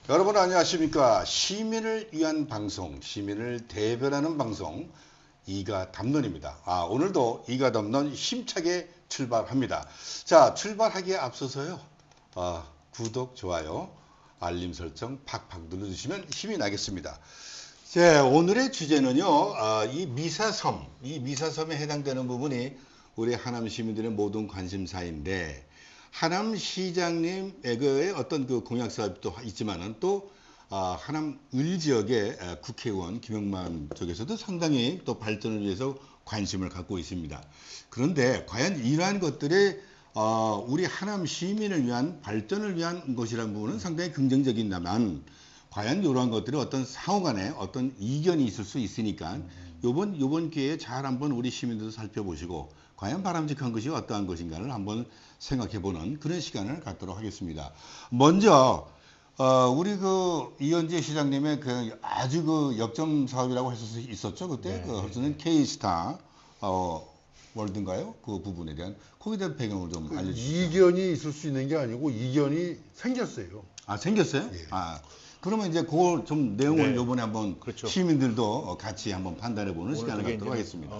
여러분 안녕하십니까? 시민을 위한 방송, 시민을 대변하는 방송 이가 담론입니다. 오늘도 이가 담론 힘차게 출발합니다. 자, 출발하기에 앞서서요. 구독, 좋아요, 알림 설정 팍팍 눌러주시면 힘이 나겠습니다. 자, 오늘의 주제는요. 이 미사섬에 해당되는 부분이 우리 하남 시민들의 모든 관심사인데 하남시장님의 어떤 그 공약 사업도 있지만은 또 하남 을 지역의 국회의원 김영만 쪽에서도 상당히 또 발전을 위해서 관심을 갖고 있습니다. 그런데 과연 이러한 것들이 우리 하남 시민을 위한 발전을 위한 것이라는 부분은 상당히 긍정적인다만 과연 이러한 것들이 어떤 상호간에 어떤 이견이 있을 수 있으니까 요번 기회에 잘 한번 우리 시민들도 살펴보시고 과연 바람직한 것이 어떠한 것인가를 한번 생각해보는 그런 시간을 갖도록 하겠습니다. 먼저 우리 그 이현재 시장님의 그 아주 그 역점 사업이라고 있었죠 그때. 그것은 K스타 월드인가요? 그 부분에 대한 거기에 대한 배경을 좀 알려주시죠. 이견이 있을 수 있는 게 아니고 이견이 생겼어요. 생겼어요? 예. 그러면 이제 그걸 좀 내용을 네. 요번에 한번 그렇죠. 시민들도 같이 한번 판단해보는 시간을 그게 갖도록 이제, 하겠습니다.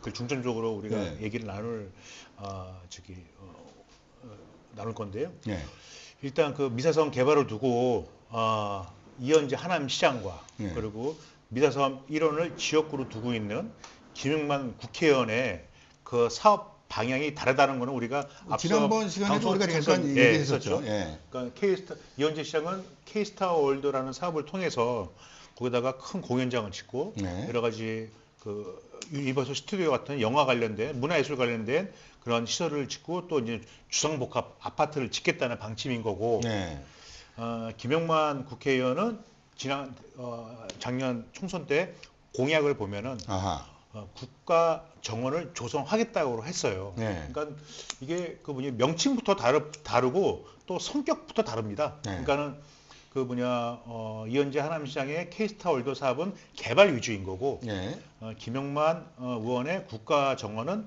그 중점적으로 우리가 네. 얘기를 나눌 건데요. 예. 일단 그 미사섬 개발을 두고 이현재 하남시장과 네. 그리고 미사섬 일원을 지역구로 두고 있는 김영만 국회의원의 그 사업 방향이 다르다는 것은 우리가 앞서 지난번 시간에도 우리가 잠깐 얘기했었죠. 예. 그러니까 이현재 시장은 K스타 월드라는 사업을 통해서 거기다가 큰 공연장을 짓고 네. 여러 가지 그 유니버설 스튜디오 같은 영화 관련된 문화예술 관련된 그런 시설을 짓고 또 이제 주상복합 아파트를 짓겠다는 방침인 거고 네. 김영만 국회의원은 작년 총선 때 공약을 보면은 국가 정원을 조성하겠다고 했어요. 네. 그러니까 이게 그 명칭부터 다르고 또 성격부터 다릅니다. 네. 그러니까는 이현재 하남시장의 K스타 월드 사업은 개발 위주인 거고 네. 김영만 의원의 국가 정원은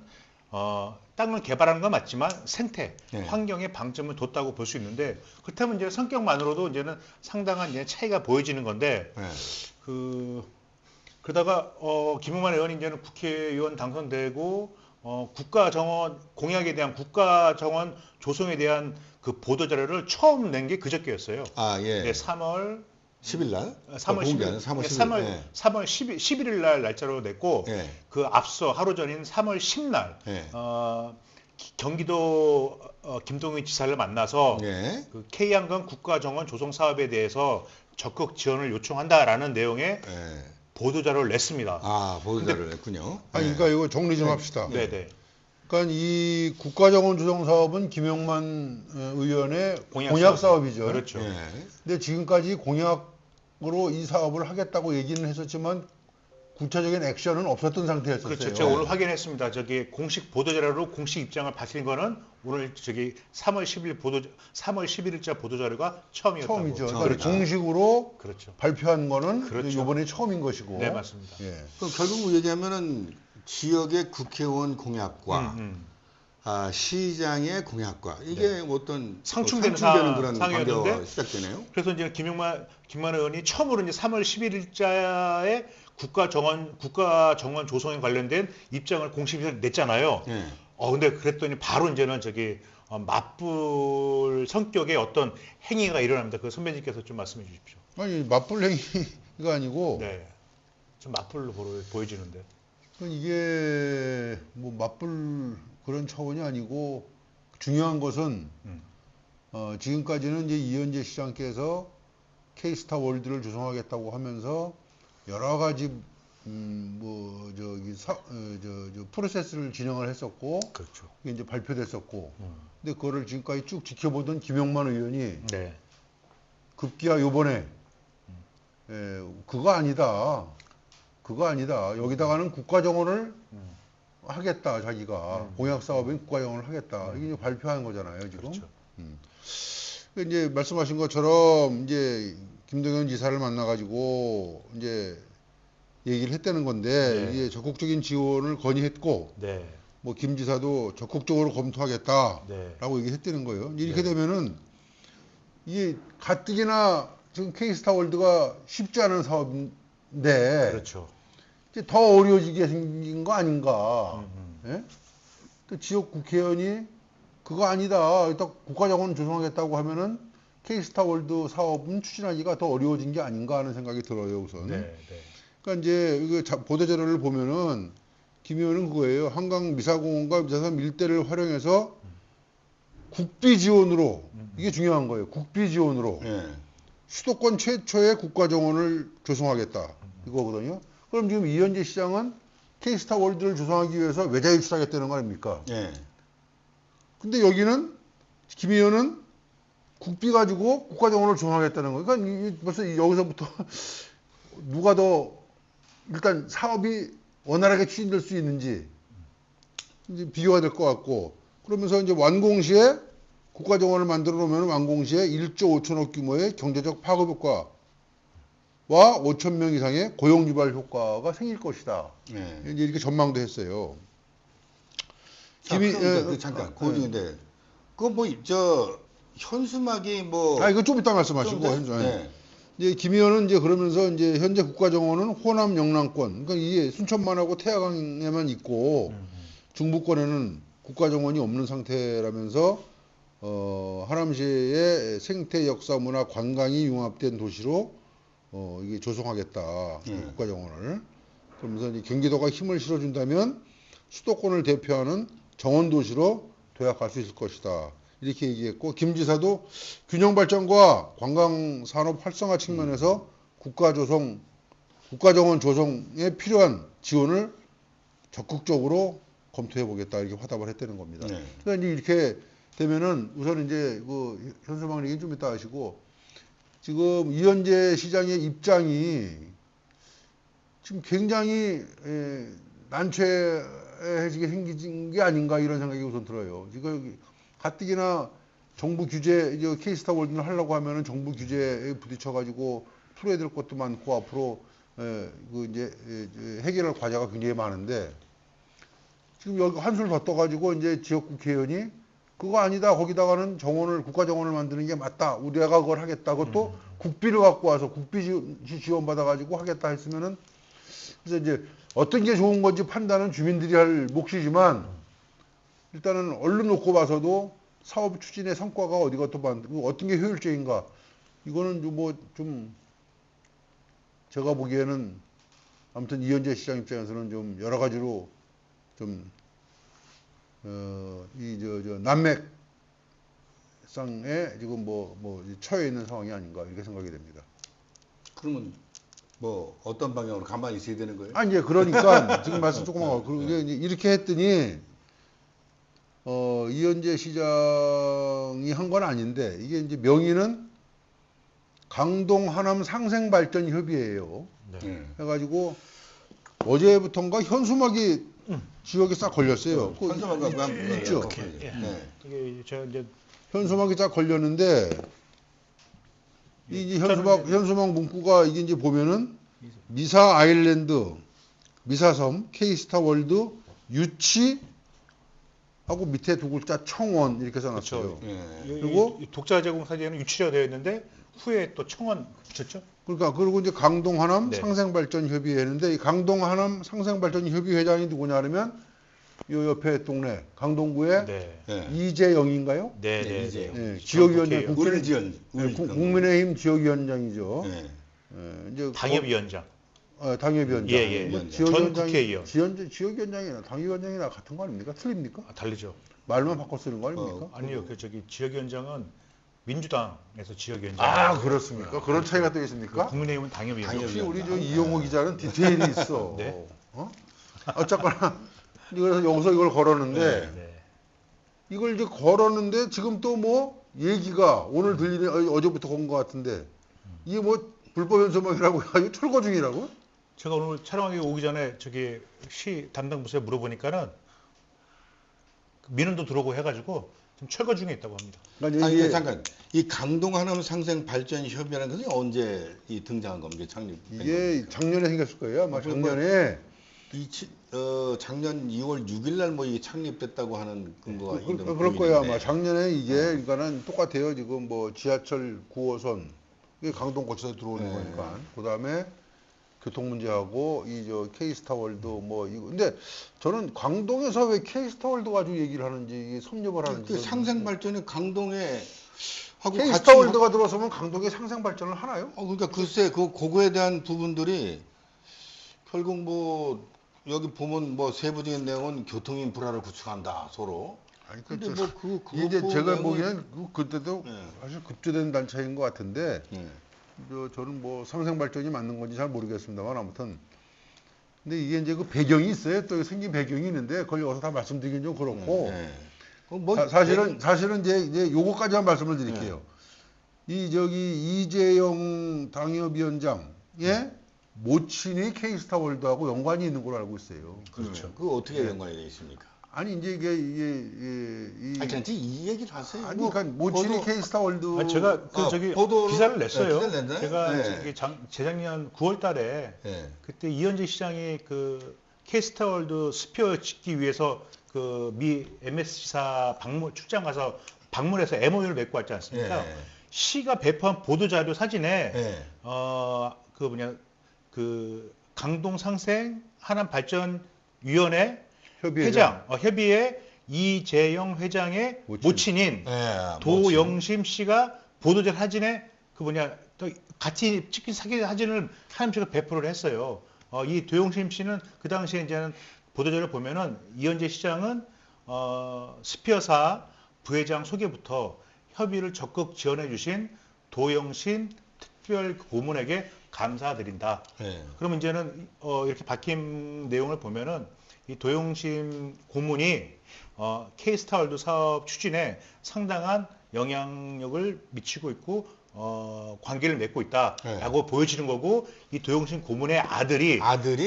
땅을 개발하는 건 맞지만 생태, 네. 환경에 방점을 뒀다고 볼 수 있는데 그렇다면 이제 성격만으로도 이제는 상당한 이제 차이가 보여지는 건데 네. 그러다가 김용만 의원이 이제는 국회의원 당선되고 국가 정원 공약에 대한 국가 정원 조성에 대한 그 보도 자료를 처음 낸 게 그저께였어요. 예. 네, 3월 10일 날? 3월 10일, 3월 11일 날 날짜로 냈고 네. 그 앞서 하루 전인 3월 10날 네. 경기도 김동연 지사를 만나서 네. 그 K양강 국가정원 조성 사업에 대해서 적극 지원을 요청한다라는 내용의 네. 보도자료를 냈습니다. 보도자료를 냈군요. 그러니까 이거 정리 좀 합시다. 네네. 그러니까 이 국가정원 조성 사업은 김영만 의원의 공약 사업이죠. 그렇죠. 네. 근데 지금까지 공약으로 이 사업을 하겠다고 얘기는 했었지만 구체적인 액션은 없었던 상태였었어요. 그렇죠. 제가 오늘 확인했습니다. 공식 보도자료로 공식 입장을 밝힌 거는 오늘 3월 11일자 보도자료가 처음이었다고. 처음이죠. 그러니까 그렇죠. 공식으로 그렇죠. 발표한 거는 그렇죠. 이번에 처음인 것이고. 네, 맞습니다. 예. 그럼 결국 얘기하면은 지역의 국회의원 공약과 시장의 공약과 이게 어떤 상충되는 그런 상황이었는데 관계가 시작되네요. 그래서 이제 김만 의원이 처음으로 이제 3월 11일자에 국가 정원 조성에 관련된 입장을 공식에서 냈잖아요. 네. 근데 그랬더니 바로 이제는 맞불 성격의 어떤 행위가 일어납니다. 그 선배님께서 좀 말씀해 주십시오. 아니 맞불 행위가 아니고 네. 좀 맞불로 보여지는데. 이게 뭐 맞불 그런 차원이 아니고 중요한 것은 지금까지는 이제 이현재 시장께서 K스타 월드를 조성하겠다고 하면서 여러 가지 프로세스를 진행을 했었고 그렇죠. 이게 이제 발표됐었고 근데 그거를 지금까지 쭉 지켜보던 김영만 의원이 네. 급기야 요번에 그거 아니다. 여기다가는 국가정원을 하겠다. 자기가 공약 사업인 국가정원을 하겠다. 이게 이제 발표한 거잖아요, 지금. 그렇죠. 이제 말씀하신 것처럼 이제 김동연 지사를 만나가지고 이제 얘기를 했다는 건데 네. 이게 적극적인 지원을 건의했고 네. 뭐 김 지사도 적극적으로 검토하겠다라고 네. 얘기했다는 거예요. 이렇게 네. 되면은 이게 가뜩이나 지금 K스타월드가 쉽지 않은 사업인데 그렇죠. 이제 더 어려워지게 생긴 거 아닌가. 예? 또 지역 국회의원이 그거 아니다. 일단 국가정원 조성하겠다고 하면은 K스타월드 사업은 추진하기가 더 어려워진 게 아닌가 하는 생각이 들어요, 우선. 네, 네. 그러니까 이제 이거 보도자료를 보면은 김 의원은 그거예요. 한강 미사공원과 미사섬 일대를 활용해서 국비 지원으로 이게 중요한 거예요. 국비 지원으로 예. 수도권 최초의 국가정원을 조성하겠다 이거거든요. 그럼 지금 이현재 시장은 K스타월드를 조성하기 위해서 외자 유치하겠다는 거 아닙니까? 예. 근데 여기는 김 의원은 국비 가지고 국가정원을 조성하겠다는 거. 그러니까 벌써 여기서부터 누가 더 일단 사업이 원활하게 추진될 수 있는지 이제 비교가 될 것 같고, 그러면서 이제 완공시에 국가정원을 만들어 놓으면 완공시에 1조 5천억 규모의 경제적 파급 효과와 5천 명 이상의 고용 유발 효과가 생길 것이다. 예. 이제 이렇게 전망도 했어요. 자, 김이- 그럼 예, 잠깐 그 중인데 그거 뭐 저 현수막이 뭐 이거 좀 이따 말씀하시고. 좀 현재. 네. 이제 김 의원은 이제 그러면서 이제 현재 국가정원은 호남 영남권, 그러니까 이게 순천만하고 태화강에만 있고 중부권에는 국가정원이 없는 상태라면서 하남시의 생태 역사 문화 관광이 융합된 도시로 이게 조성하겠다 국가정원을. 그러면서 이제 경기도가 힘을 실어준다면 수도권을 대표하는 정원 도시로 도약할 수 있을 것이다. 이렇게 얘기했고, 김 지사도 균형 발전과 관광 산업 활성화 측면에서 국가정원 조성에 필요한 지원을 적극적으로 검토해 보겠다 이렇게 화답을 했다는 겁니다. 네. 그러니까 이제 이렇게 되면은 우선 이제 그 현수막 얘기 좀 이따 하시고, 지금 이현재 시장의 입장이 지금 굉장히 난처해지게 생긴 게 아닌가 이런 생각이 우선 들어요. 지금 가뜩이나 정부 규제, 이제 K스타월드를 하려고 하면은 정부 규제에 부딪혀가지고 풀어야 될 것도 많고 앞으로 그 이제 해결할 과제가 굉장히 많은데, 지금 여기 한술 더 떠가지고 이제 지역 국회의원이 그거 아니다. 거기다가는 국가정원을 만드는 게 맞다. 우리가 그걸 하겠다. 그것도 국비를 갖고 와서 국비 지원 받아가지고 하겠다 했으면은, 그래서 이제 어떤 게 좋은 건지 판단은 주민들이 할 몫이지만 일단은 얼른 놓고 봐서도 사업 추진의 성과가 어디가 또 어떤 게 효율적인가, 이거는 뭐 좀 제가 보기에는 아무튼 이현재 시장 입장에서는 좀 여러 가지로 좀 난맥상에 지금 뭐 처해 있는 상황이 아닌가 이렇게 생각이 됩니다. 그러면 뭐 어떤 방향으로 가만히 있어야 되는 거예요? 아니 이제 그러니까 지금 말씀 조금 하고 그리고 이제 이렇게 했더니 이현재 시장이 한 건 아닌데, 이게 이제 명의는 강동 하남 상생발전 협의회예요. 네. 해가지고 어제부터인가 현수막이 지역에 싹 걸렸어요. 그 현수막이 있죠. 예. 네. 이게 저 이제 현수막이 쫙 걸렸는데, 이 현수막 문구가 이게 이제 보면은 미사 아일랜드, 미사섬, K스타월드 유치 하고 밑에 두 글자 청원 이렇게 써놨어요. 그렇죠. 예. 그리고 이 독자 제공 사진에는 유치가 되어 있는데 후에 또 청원 붙였죠. 그러니까 그리고 이제 강동 하남 네. 상생발전 협의회인데, 이 강동 하남 상생발전 협의회장이 누구냐 하면 요 옆에 동네 강동구의 네. 예. 이재영인가요? 네, 네, 네, 이제 네. 지역위원장, 우리지연 국민의힘 지역위원장이죠. 예. 이제 당협위원장. 당협위원장. 예, 예. 뭐 전 지역위원장이 국회의원. 지역위원장이나 당협위원장이나 같은 거 아닙니까? 틀립니까? 다르죠. 말만 바꿔 쓰는 거 아닙니까? 아니요, 그 저기 지역위원장은 민주당에서 지역위원장. 아, 그렇습니까? 그런 차이가 또 있습니까? 국민의힘은 당협위원장. 역시 우리 저 이용호 기자는 디테일이 있어. 네. 어쨌거나 그래서 여기서 이걸 걸었는데, 네. 이걸 이제 걸었는데 지금 또 뭐 얘기가 오늘 들리는 어제부터 건 것 같은데, 이게 뭐 불법 현수막이라고 해가지고 철거 중이라고? 제가 오늘 촬영하기 오기 전에 저기 시 담당 부서에 물어보니까는 민원도 들어오고 해가지고 지금 철거 중에 있다고 합니다. 그러니까 아니 이게 잠깐 이 강동 하남 상생 발전 협의라는 것이 언제 등장한 겁니까? 창립된 이게 작년에 생겼을 거예요. 아마 작년에. 작년 2월 6일 날 뭐 이게 창립됐다고 하는 근거가 있는 그럴 거예요. 아마 보이는데. 작년에 이게 그러니까는 똑같아요. 지금 뭐 지하철 9호선 이게 강동 거쳐서 들어오는 네. 거니까. 그다음에 교통 문제하고 이 저 K스타월드 뭐 이거 근데 저는 광동에서 왜 K스타월드 가지고 얘기를 하는지 이게 섭렵을 하는지 그 상생 발전이 강동에 하고 같이 K스타월드가 들어서면 강동에 상생 발전을 하나요? 그러니까 글쎄 그거에 대한 부분들이 결국 뭐 여기 보면 뭐 세부적인 내용은 교통 인프라를 구축한다 서로. 아니 근데 그 뭐그 이제 제가 보기엔 그때도 네. 사실 급조된 단체인 것 같은데 네. 저는 뭐 상생 발전이 맞는 건지 잘 모르겠습니다만 아무튼 근데 이게 이제 그 배경이 있어요. 또 생긴 배경이 있는데 그걸 여기서 다 말씀드리긴 좀 그렇고 네. 뭐 사실은 이제 요거까지만 말씀을 드릴게요. 이 저기 이재용 당협위원장의 모친이 K스타월드하고 연관이 있는 걸로 알고 있어요. 그렇죠. 그 어떻게 연관이 되어 있습니까? 아니 이제 아니 그냥 이 얘기를 하세요. 아니 그러니까 모친이 K스타월드 아니, 제가 그 저기 보도로- 기사를 냈어요. 네, 기사를 냈나요? 제가 네. 저기 재작년 9월달에 네. 그때 이현재 시장이 그 K스타월드 스피어 짓기 위해서 그 미 MSC사 출장 가서 방문해서 MOU를 맺고 왔지 않습니까? 네. 시가 배포한 보도 자료 사진에 네. 그 강동 상생 하남 발전 위원회 협의회장. 협의회 이재용 회장의 모친인 네, 도영심 씨가 보도자 사진에 또 같이 찍힌 사진을 하남 씨가 배포를 했어요. 이 도영심 씨는 그 당시에 이제는 보도자를 보면은 이현재 시장은 스피어사 부회장 소개부터 협의를 적극 지원해 주신 도영신 특별 고문에게 감사드린다. 네. 그러면 이제는 이렇게 박힌 내용을 보면은 이 도영심 고문이 K스타월드 사업 추진에 상당한 영향력을 미치고 있고 관계를 맺고 있다라고 보여지는 거고 이 도영심 고문의 아들이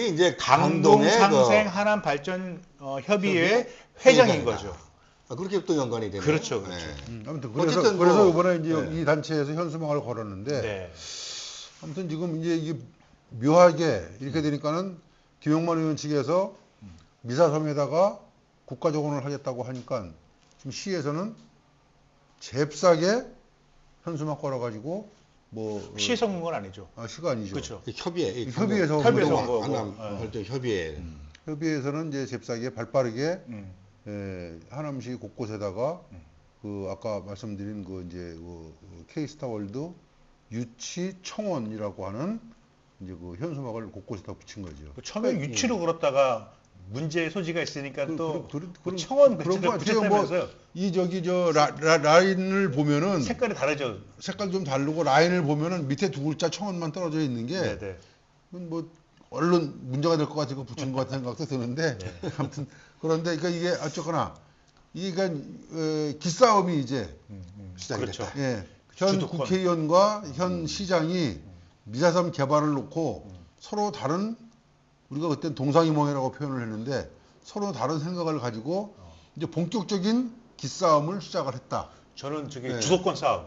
이제 강동 강동의 상생 하남 발전 협의회 회장인 회장이다. 거죠. 그렇게 또 연관이 되네요. 그렇죠, 그렇죠. 아무튼 어쨌든 그래서 뭐- 이번에 이제 네. 이 단체에서 현수막을 걸었는데 네. 아무튼 지금 이제 이게 묘하게 이렇게 되니까는 김용만 의원 측에서 미사섬에다가 국가정원을 하겠다고 하니까 지금 시에서는 잽싸게 현수막 걸어가지고 뭐 시에서 온 건 아니죠. 시가 아니죠. 그렇죠. 협의회에서 협의회에서 온 거고. 하남 발전 협의회. 협의회에서는 이제 잽싸게 발빠르게 음. 하남시 곳곳에다가 그 아까 말씀드린 그 이제 그 K스타월드 유치 청원이라고 하는 이제 그 현수막을 곳곳에다 붙인 거죠. 처음에 유치로 걸었다가 문제의 소지가 있으니까 또 그런 청원 그런 글씨를 거 같아요. 뭐 붙였다면서요. 이 저기 라인을 보면은 색깔이 다르죠. 색깔 좀 다르고 라인을 보면은 밑에 두 글자 청원만 떨어져 있는 게 네네. 뭐 얼른 문제가 될 것 같아서 붙인 것 같은 생각도 드는데 아무튼 그런데 그러니까 이게 어쨌거나 이게 기싸움이 이제 시작이 그렇죠. 됐다. 현 주도권. 국회의원과 현 시장이 미사섬 개발을 놓고 서로 다른 우리가 그때 동상이몽이라고 표현을 했는데 서로 다른 생각을 가지고 이제 본격적인 기싸움을 시작을 했다. 저는 저기 네. 주도권 싸움,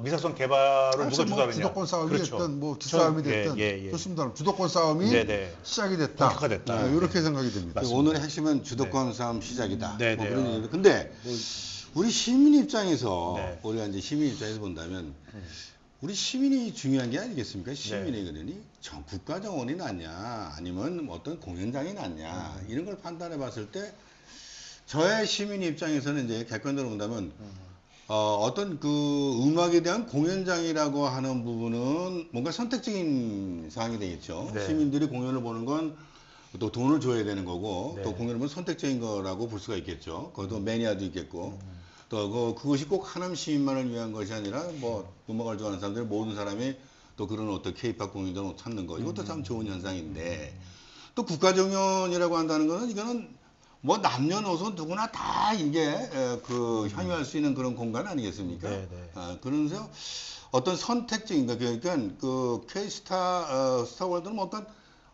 미사선 개발을 누가 뭐 주도하느냐. 주도권 싸움이 그렇죠. 됐든 뭐 기싸움이 전- 됐든 예. 좋습니다. 주도권 싸움이 네네. 시작이 됐다. 본격화됐다. 이렇게 생각이 됩니다. 오늘의 핵심은 주도권 싸움 시작이다. 네, 뭐 네. 그런 얘기인데 근데 우리 시민 입장에서 네. 우리가 이제 시민 입장에서 본다면 우리 시민이 중요한 게 아니겠습니까? 시민이 그러니 국가 정원이 낫냐 아니면 어떤 공연장이 낫냐 이런 걸 판단해 봤을 때 저의 시민 입장에서는 이제 객관적으로 본다면 어떤 그 음악에 대한 공연장이라고 하는 부분은 뭔가 선택적인 사항이 되겠죠. 네. 시민들이 공연을 보는 건 또 돈을 줘야 되는 거고 네. 또 공연을 보면 선택적인 거라고 볼 수가 있겠죠. 거기도 매니아도 있겠고 또 그것이 꼭 하남 시민만을 위한 것이 아니라 뭐 음악을 좋아하는 사람들 모든 사람이 또 그런 어떤 K-팝 공연장을 찾는 거 이것도 참 좋은 현상인데 또 국가정연이라고 한다는 거는 이거는 뭐 남녀노소 누구나 다 이게 그 향유할 수 있는 그런 공간 아니겠습니까? 네. 그러면서 어떤 선택적인 거 그러니까 그 스타월드는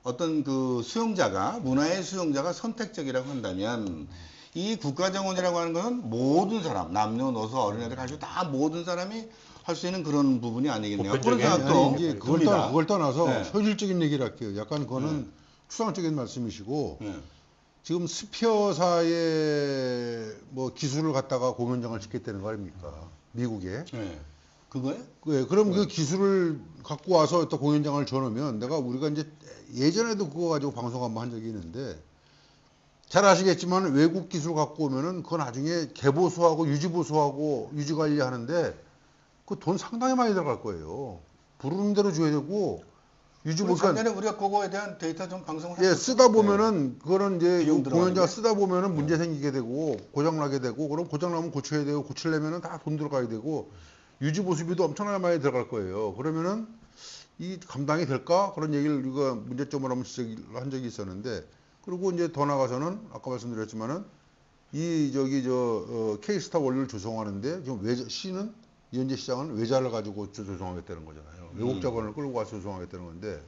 어떤 그 수용자가 문화의 수용자가 선택적이라고 한다면 이 국가정원이라고 하는 건 모든 사람 남녀노소 어린애들 가지고 다 모든 사람이 할 수 있는 그런 부분이 아니겠네요. 그런 보편적인 생각도 아니, 이제 듭니다. 그걸 떠나서 네. 현실적인 얘기를 할게요. 약간 그거는 추상적인 말씀이시고 네. 지금 스피어사의 뭐 기술을 갖다가 공연장을 짓겠다는 거 아닙니까? 미국에. 네. 그거요? 예, 그럼 그 기술을 갖고 와서 또 공연장을 줘놓으면 우리가 이제 예전에도 그거 가지고 방송 한번 한 적이 있는데 잘 아시겠지만 외국 기술 갖고 오면은 그거 나중에 개보수하고 유지보수하고 유지관리하는데 그 돈 상당히 많이 들어갈 거예요. 부르는 대로 줘야 되고 유지보 작년에 우리가 그거에 대한 데이터 좀 방송을 예, 했었죠. 쓰다 보면은 그거는 이제 비용 공연장 들어가는 게? 쓰다 보면은 문제 생기게 되고 고장 나게 되고 그럼 고장 나면 고쳐야 되고 고치려면은 다 돈 들어가야 되고 유지 보수비도 엄청나게 많이 들어갈 거예요. 그러면은 이 감당이 될까? 그런 얘기를 우리가 문제점을 한번 지적을 한 적이 있었는데 그리고 이제 더 나가서는 아까 말씀드렸지만은 이 K스타 월드를 조성하는데 지금 시는 이현재 시장은 외자를 가지고 조성하겠다는 거잖아요. 외국 자본을 끌고 와서 조성하겠다는 건데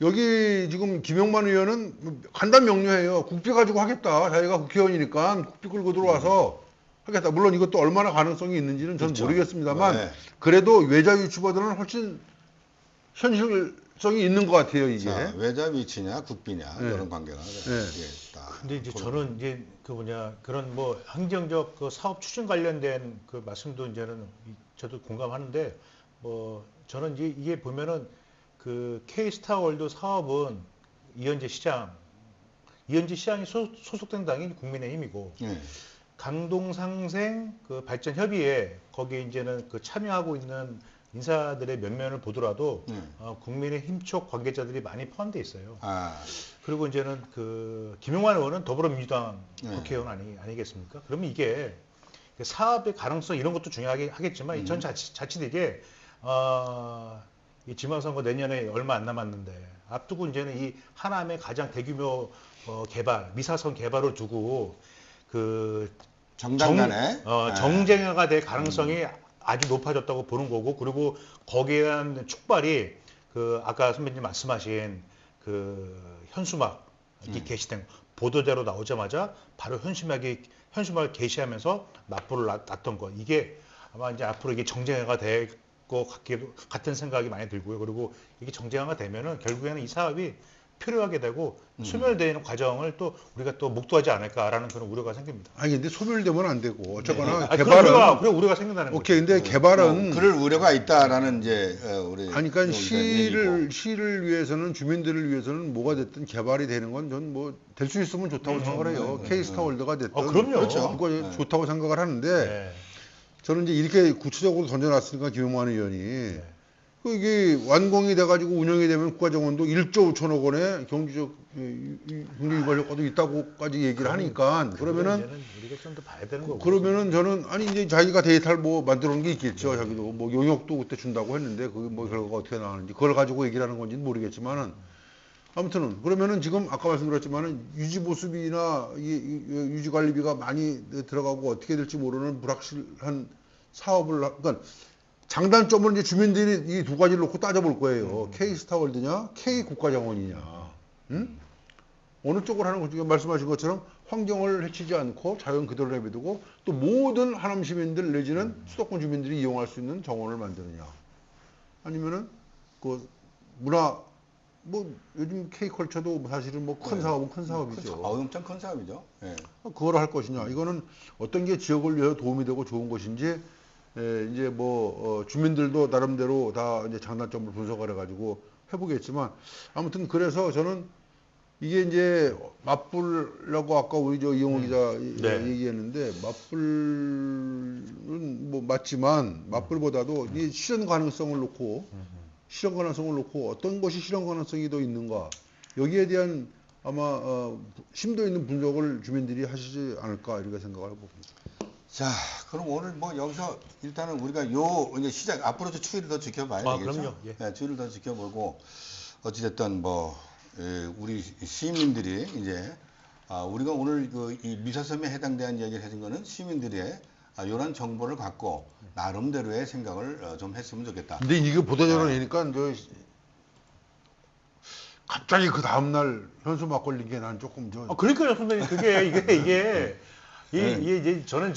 여기 지금 김영만 의원은 간단 명료해요. 국비 가지고 하겠다. 자기가 국회의원이니까 국비 끌고 들어와서 하겠다. 물론 이것도 얼마나 가능성이 있는지는 저는 그렇죠. 모르겠습니다만 네. 그래도 외자 유튜버들은 훨씬 현실성이 있는 것 같아요. 이게. 자, 외자 위치냐 국비냐 네. 이런 관계가 근데 이제 저는 이제 그런 뭐 행정적 그 사업 추진 관련된 그 말씀도 이제는 저도 공감하는데 뭐 저는 이제 이게 보면은 그 K스타월드 사업은 이현재 시장이 소속된 당이 국민의힘이고 예. 강동상생 그 발전 협의회 거기에 이제는 그 참여하고 있는 인사들의 면면을 보더라도 국민의힘 쪽 관계자들이 많이 포함되어 있어요. 아, 그리고 이제는 그 김용환 의원은 더불어민주당 네. 국회의원 아니겠습니까? 그러면 이게 사업의 가능성 이런 것도 중요하게 하겠지만 전 자칫 이게 이 지방선거 내년에 얼마 안 남았는데 앞두고 이제는 이 하남의 가장 대규모 개발 미사선 개발을 두고 그 정당 간에 네. 정쟁화가 될 가능성이 아주 높아졌다고 보는 거고 그리고 거기에 대한 촉발이 그 아까 선배님 말씀하신 그 현수막이 게시된 보도자료 나오자마자 바로 현수막을 게시하면서 납부를 놨던 것 이게 아마 이제 앞으로 이게 정쟁화가 될 것 같은 생각이 많이 들고요. 그리고 이게 정쟁화가 되면은 결국에는 이 사업이 필요하게 되고 소멸되는 과정을 또 우리가 또 목도하지 않을까라는 그런 우려가 생깁니다. 아니 근데 소멸되면 안 되고 어쨌거나 네. 개발은 그런 우려가 생긴다는 거죠. 오케이 근데 개발은 그럴 우려가 있다라는 이제 우리 아니 그러니까 얘기고. 시를 위해서는 주민들을 위해서는 뭐가 됐든 개발이 되는 건 전 뭐 될 수 있으면 좋다고 생각을 해요. K스타 월드가 됐든 그럼요. 그렇죠. 그거 네. 좋다고 생각을 하는데 네. 저는 이제 이렇게 구체적으로 던져놨으니까 김용만 의원이 그 이게 완공이 돼가지고 운영이 되면 국가정원도 1조 5천억 원의 경제적 경제유발 효과도 있다고까지 얘기를 하니까 그러면은 이제는 우리가 좀 더 봐야 되는 거고. 그러면은 저는 아니 이제 자기가 데이터를 뭐 만들어 놓은 게 있겠죠. 자기도 뭐 용역도 그때 준다고 했는데 그게 뭐 결과가 어떻게 나왔는지 그걸 가지고 얘기를 하는 건지는 모르겠지만은 아무튼 그러면은 지금 아까 말씀드렸지만은 유지보수비나 유지관리비가 많이 들어가고 어떻게 될지 모르는 불확실한 사업을 그러니까 장단점은 이제 주민들이 이 두 가지를 놓고 따져볼 거예요. K스타월드냐, K국가정원이냐. 응? 어느 쪽을 하는 거죠? 말씀하신 것처럼 환경을 해치지 않고 자연 그대로 내비두고 또 모든 하남 시민들 내지는 수도권 주민들이 이용할 수 있는 정원을 만드느냐. 아니면은 그 문화 뭐 요즘 K컬처도 사실은 뭐 큰 사업은 큰 사업이죠. 엄청 큰 사업이죠. 예. 그걸 할 것이냐. 이거는 어떤 게 지역을 위해서 도움이 되고 좋은 것인지 이제 뭐 주민들도 나름대로 다 이제 장단점을 분석을 해가지고 해보겠지만 아무튼 그래서 저는 이게 이제 맞불라고 아까 우리 저 이용호 기자 얘기했는데 맞불은 뭐 맞지만 맞불보다도 이 실현 가능성을 놓고 어떤 것이 실현 가능성이 더 있는가 여기에 대한 아마 심도 있는 분석을 주민들이 하시지 않을까 이렇게 생각을 해봅니다. 자, 그럼 오늘 뭐 여기서 일단은 우리가 이제 시작 앞으로도 추이를 더 지켜봐야 되겠죠. 그럼요. 예. 네, 추이를 더 지켜보고 어찌됐든 뭐 우리 시민들이 이제 우리가 오늘 이 미사섬에 해당되는 이야기를 해준 거는 시민들의 이런 정보를 갖고 나름대로의 생각을 좀 했으면 좋겠다. 근데 이게 보도자료 내니까 갑자기 그 다음날 현수 막 걸린 게 난 조금 그러니까요, 선배님. 이게 이제 저는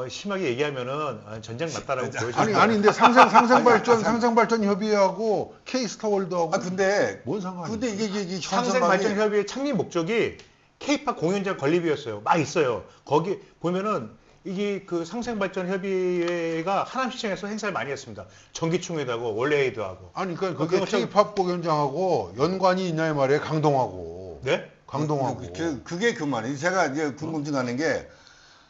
심하게 얘기하면은 전쟁 맞다라고 보여지죠. 아니 근데 상생발전 협의회하고 K스타월드하고 근데 뭔 상관이야? 근데 이게 상생발전협의회 창립 목적이 K-팝 공연장 건립이었어요. 막 있어요. 거기 보면은 이게 그 상생발전협의회가 하남시청에서 행사를 많이 했습니다. 정기총회도 하고 원래회의도 하고. 아니 그러니까 그거 그게 참- K-팝 공연장하고 연관이 있냐 이 말이에요. 강동하고. 네? 강동하고. 그게 그 말이에요. 제가 이제 궁금증하는 게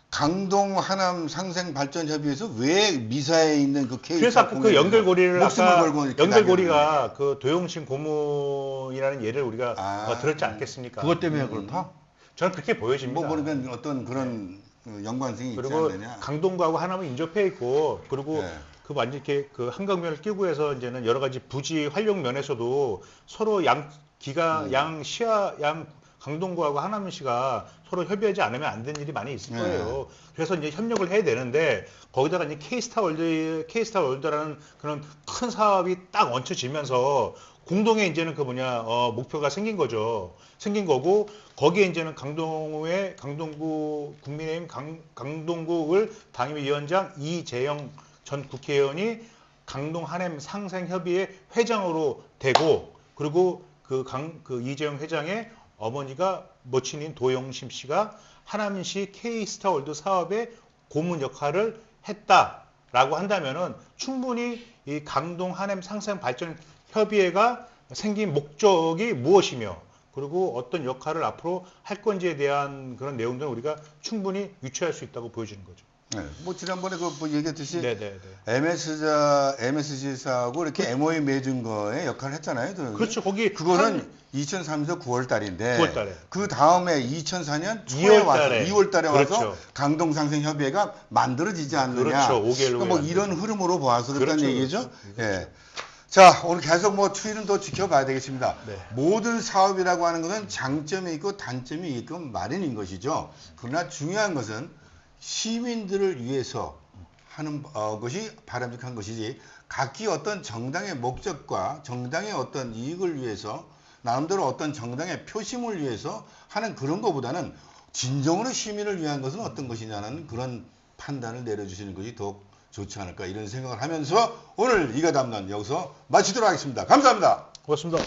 강동 하남 상생 발전 협의회에서 왜 미사에 있는 그 K 그래서 아까 그 연결고리를 목숨을 아까 걸고 이렇게 연결고리가 그 도용신 고문이라는 예를 우리가 들었지 않겠습니까? 그것 때문에 그렇다? 저는 그렇게 보여집니다. 뭐 그러니까 어떤 그런 그 연관성이 있지 그리고 않느냐. 강동구하고 하남은 인접해 있고 그리고 네. 그 완전 이렇게 그 한강변을 끼고 해서 이제는 여러 가지 부지 활용 면에서도 서로 양 기가 양 시야 양 강동구하고 하남시가 서로 협의하지 않으면 안 되는 일이 많이 있을 네. 거예요. 그래서 이제 협력을 해야 되는데 거기다가 이제 K스타 월드라는 그런 큰 사업이 딱 얹혀지면서 공동의 이제는 그 목표가 생긴 거죠. 생긴 거고 거기에 이제는 강동구 국민의힘 강동구을 당협위원장 이재영 전 국회의원이 강동 하남 상생협의회 회장으로 되고 그리고 그 이재영 회장의 어머니가 모친인 도영심 씨가 하남시 K스타월드 사업의 고문 역할을 했다라고 한다면은 충분히 이 강동 하남 상생 발전 협의회가 생긴 목적이 무엇이며 그리고 어떤 역할을 앞으로 할 건지에 대한 그런 내용들은 우리가 충분히 유추할 수 있다고 보여지는 거죠. 네. 뭐 지난번에 뭐 얘기했듯이 네네네. MSG사하고 이렇게 MOU 맺은 거에 역할을 했잖아요. 그렇죠. 거기 그거는 2003년 9월 달인데 9월 달에. 그 다음에 2004년 초에 2월 와서 달에. 2월 달에 와서 그렇죠. 강동상생협의회가 만들어지지 않느냐. 그렇죠. 5개월 그러니까 뭐 후에 이런 흐름으로 봐서 그렇다는 그렇죠. 얘기죠. 그렇죠. 예. 자, 오늘 계속 뭐 추이는 더 지켜봐야 되겠습니다. 네. 모든 사업이라고 하는 것은 장점이 있고 단점이 있고 마련인 것이죠. 그러나 중요한 것은 시민들을 위해서 하는 것이 바람직한 것이지 각기 어떤 정당의 목적과 정당의 어떤 이익을 위해서 나름대로 어떤 정당의 표심을 위해서 하는 그런 것보다는 진정으로 시민을 위한 것은 어떤 것이냐는 그런 판단을 내려주시는 것이 더욱 좋지 않을까 이런 생각을 하면서 오늘 이가 담론 여기서 마치도록 하겠습니다. 감사합니다. 고맙습니다.